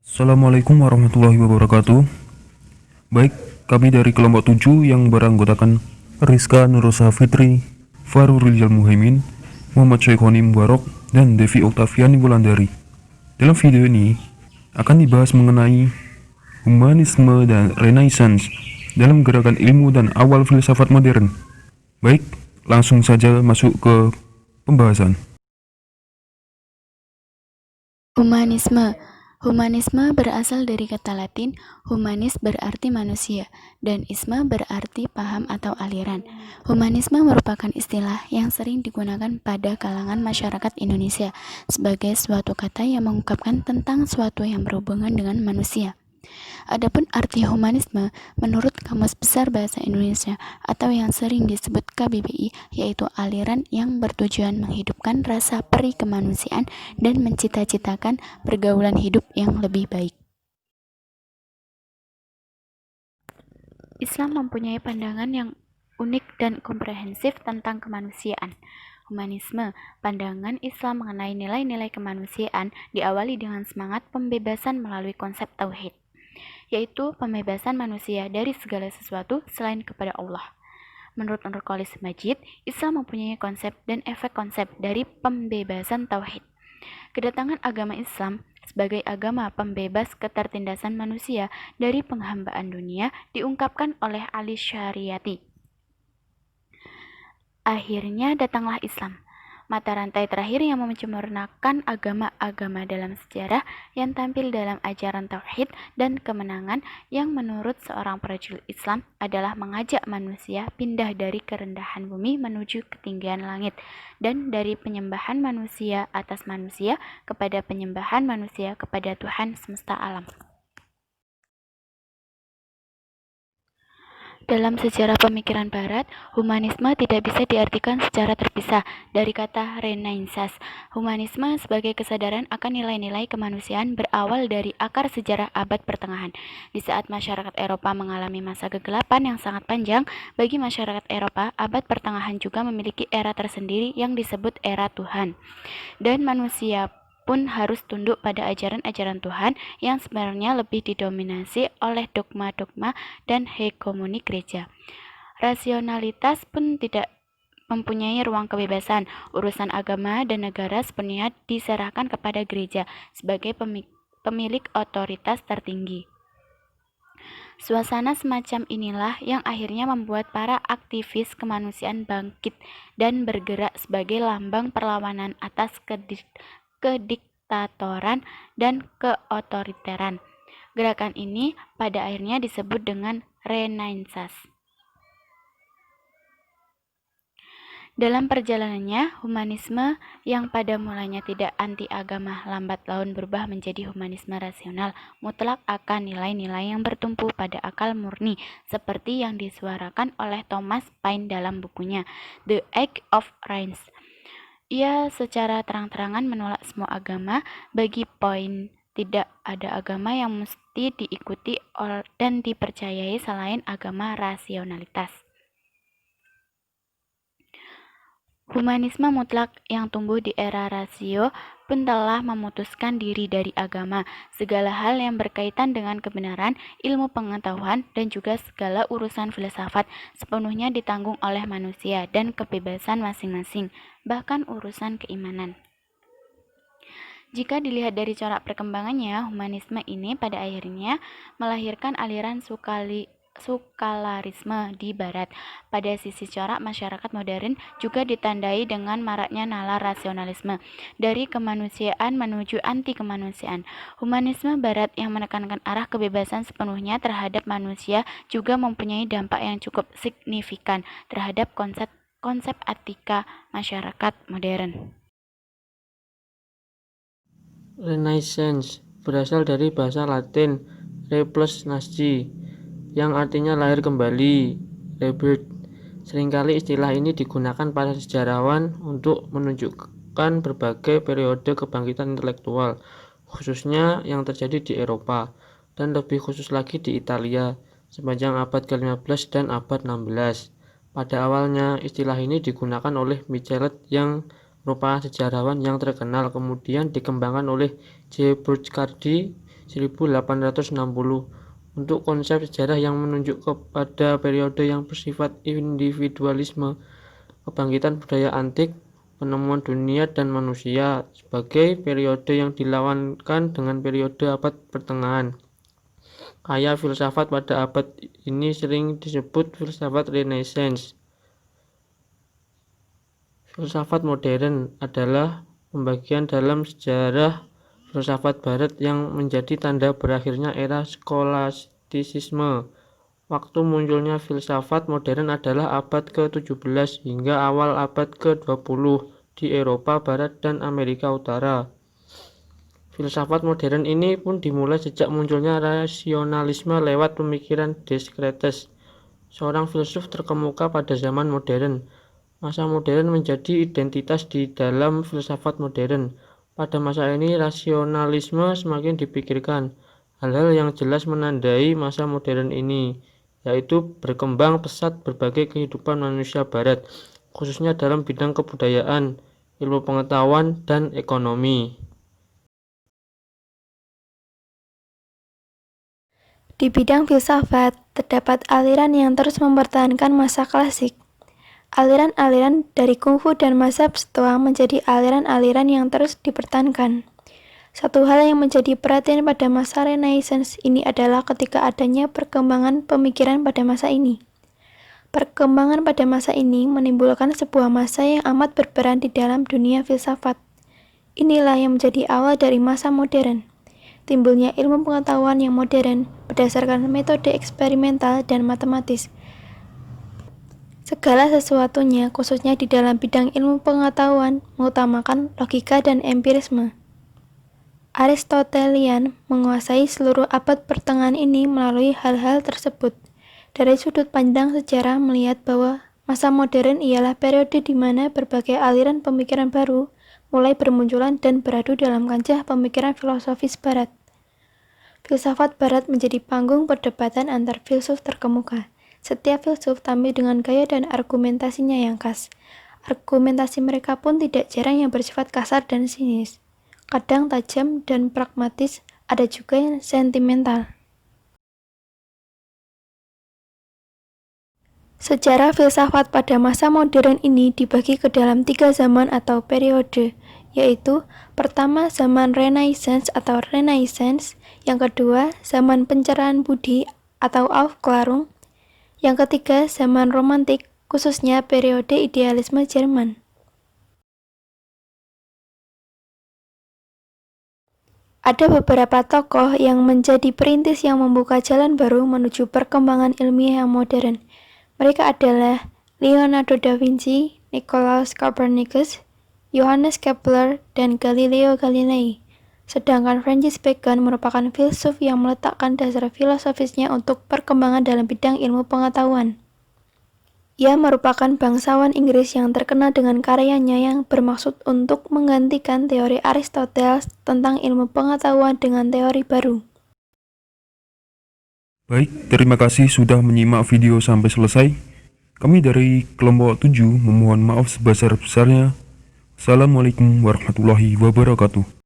Assalamualaikum warahmatullahi wabarakatuh. Baik, kami dari kelompok 7 yang beranggotakan Rizka Nurosa Fitri, Farul Rijal Muhaimin, Muhammad Syekhoni Mubarok, dan Devi Oktaviani Wulandari. Dalam video ini akan dibahas mengenai humanisme dan renaissance dalam gerakan ilmu dan awal filsafat modern. Baik, langsung saja masuk ke pembahasan. Humanisme. Humanisme berasal dari kata Latin humanis berarti manusia dan isme berarti paham atau aliran. Humanisme merupakan istilah yang sering digunakan pada kalangan masyarakat Indonesia sebagai suatu kata yang mengungkapkan tentang suatu yang berhubungan dengan manusia. Adapun arti humanisme menurut Kamus Besar Bahasa Indonesia atau yang sering disebut KBBI yaitu aliran yang bertujuan menghidupkan rasa peri kemanusiaan dan mencita-citakan pergaulan hidup yang lebih baik. Islam mempunyai pandangan yang unik dan komprehensif tentang kemanusiaan. Humanisme, pandangan Islam mengenai nilai-nilai kemanusiaan diawali dengan semangat pembebasan melalui konsep tauhid, yaitu pembebasan manusia dari segala sesuatu selain kepada Allah. Menurut Nurcholish Madjid, Islam mempunyai konsep dan efek konsep dari pembebasan tauhid. Kedatangan agama Islam sebagai agama pembebas ketertindasan manusia dari penghambaan dunia diungkapkan oleh Ali Syariati. Akhirnya datanglah Islam, mata rantai terakhir yang menyempurnakan agama-agama dalam sejarah yang tampil dalam ajaran tauhid dan kemenangan yang menurut seorang prajurit Islam adalah mengajak manusia pindah dari kerendahan bumi menuju ketinggian langit dan dari penyembahan manusia atas manusia kepada penyembahan manusia kepada Tuhan semesta alam. Dalam sejarah pemikiran Barat, humanisme tidak bisa diartikan secara terpisah dari kata Renaissance. Humanisme sebagai kesadaran akan nilai-nilai kemanusiaan berawal dari akar sejarah abad pertengahan. Di saat masyarakat Eropa mengalami masa kegelapan yang sangat panjang, bagi masyarakat Eropa, abad pertengahan juga memiliki era tersendiri yang disebut era Tuhan. Dan manusia pun harus tunduk pada ajaran-ajaran Tuhan yang sebenarnya lebih didominasi oleh dogma-dogma dan hegemoni gereja. Rasionalitas pun tidak mempunyai ruang kebebasan. Urusan agama dan negara sepenuhnya diserahkan kepada gereja sebagai pemilik otoritas tertinggi. Suasana semacam inilah yang akhirnya membuat para aktivis kemanusiaan bangkit dan bergerak sebagai lambang perlawanan atas kediktatoran dan keotoriteran. Gerakan ini pada akhirnya disebut dengan Renaissance. Dalam perjalanannya, humanisme yang pada mulanya tidak anti-agama lambat laun berubah menjadi humanisme rasional, mutlak akan nilai-nilai yang bertumpu pada akal murni, seperti yang disuarakan oleh Thomas Paine dalam bukunya The Age of Reason. Ia secara terang-terangan menolak semua agama. Bagi Paine, tidak ada agama yang mesti diikuti dan dipercayai selain agama rasionalitas. Humanisme mutlak yang tumbuh di era rasio pun telah memutuskan diri dari agama. Segala hal yang berkaitan dengan kebenaran, ilmu pengetahuan, dan juga segala urusan filsafat sepenuhnya ditanggung oleh manusia dan kebebasan masing-masing, bahkan urusan keimanan. Jika dilihat dari corak perkembangannya, humanisme ini pada akhirnya melahirkan aliran sukalarisme di Barat. Pada sisi corak masyarakat modern juga ditandai dengan maraknya nalar rasionalisme dari kemanusiaan menuju anti kemanusiaan. Humanisme Barat yang menekankan arah kebebasan sepenuhnya terhadap manusia juga mempunyai dampak yang cukup signifikan terhadap konsep etika masyarakat modern. Renaissance berasal dari bahasa Latin re plus nasci yang artinya lahir kembali, rebirth. Seringkali istilah ini digunakan para sejarawan untuk menunjukkan berbagai periode kebangkitan intelektual, khususnya yang terjadi di Eropa, dan lebih khusus lagi di Italia, sepanjang abad ke-15 dan abad 16. Pada awalnya, istilah ini digunakan oleh Michelet yang merupakan sejarawan yang terkenal, kemudian dikembangkan oleh J. Burchard 1860 untuk konsep sejarah yang menunjuk kepada periode yang bersifat individualisme, kebangkitan budaya antik, penemuan dunia dan manusia, sebagai periode yang dilawankan dengan periode abad pertengahan. Kaya filsafat pada abad ini sering disebut filsafat Renaissance. Filsafat modern adalah pembagian dalam sejarah filsafat barat yang menjadi tanda berakhirnya era skolastisisme. Waktu munculnya filsafat modern adalah abad ke-17 hingga awal abad ke-20 di Eropa Barat dan Amerika Utara. Filsafat modern ini pun dimulai sejak munculnya rasionalisme lewat pemikiran Descartes, seorang filsuf terkemuka pada zaman modern. Masa modern menjadi identitas di dalam filsafat modern. Pada masa ini, rasionalisme semakin dipikirkan. Hal-hal yang jelas menandai masa modern ini, yaitu berkembang pesat berbagai kehidupan manusia barat, khususnya dalam bidang kebudayaan, ilmu pengetahuan, dan ekonomi. Di bidang filsafat, terdapat aliran yang terus mempertahankan masa klasik. Aliran-aliran dari kungfu dan mazhab Stoa menjadi aliran-aliran yang terus dipertahankan. Satu hal yang menjadi perhatian pada masa Renaissance ini adalah ketika adanya perkembangan pemikiran pada masa ini. Perkembangan pada masa ini menimbulkan sebuah masa yang amat berperan di dalam dunia filsafat. Inilah yang menjadi awal dari masa modern. Timbulnya ilmu pengetahuan yang modern berdasarkan metode eksperimental dan matematis. Segala sesuatunya, khususnya di dalam bidang ilmu pengetahuan, mengutamakan logika dan empirisme. Aristotelian menguasai seluruh abad pertengahan ini melalui hal-hal tersebut. Dari sudut pandang sejarah melihat bahwa masa modern ialah periode di mana berbagai aliran pemikiran baru mulai bermunculan dan beradu dalam kancah pemikiran filosofis barat. Filsafat barat menjadi panggung perdebatan antar filsuf terkemuka. Setiap filsuf tampil dengan gaya dan argumentasinya yang khas. Argumentasi mereka pun tidak jarang yang bersifat kasar dan sinis. Kadang tajam dan pragmatis, ada juga yang sentimental. Sejarah filsafat pada masa modern ini dibagi ke dalam 3 zaman atau periode, yaitu pertama zaman Renaissance atau Renaissance, yang kedua zaman pencerahan budi atau Aufklärung, yang ketiga zaman romantik, khususnya periode idealisme Jerman. Ada beberapa tokoh yang menjadi perintis yang membuka jalan baru menuju perkembangan ilmiah yang modern. Mereka adalah Leonardo da Vinci, Nicolaus Copernicus, Johannes Kepler, dan Galileo Galilei. Sedangkan Francis Bacon merupakan filsuf yang meletakkan dasar filosofisnya untuk perkembangan dalam bidang ilmu pengetahuan. Ia merupakan bangsawan Inggris yang terkenal dengan karyanya yang bermaksud untuk menggantikan teori Aristoteles tentang ilmu pengetahuan dengan teori baru. Baik, terima kasih sudah menyimak video sampai selesai. Kami dari kelompok 7 memohon maaf sebesar-besarnya. Assalamualaikum warahmatullahi wabarakatuh.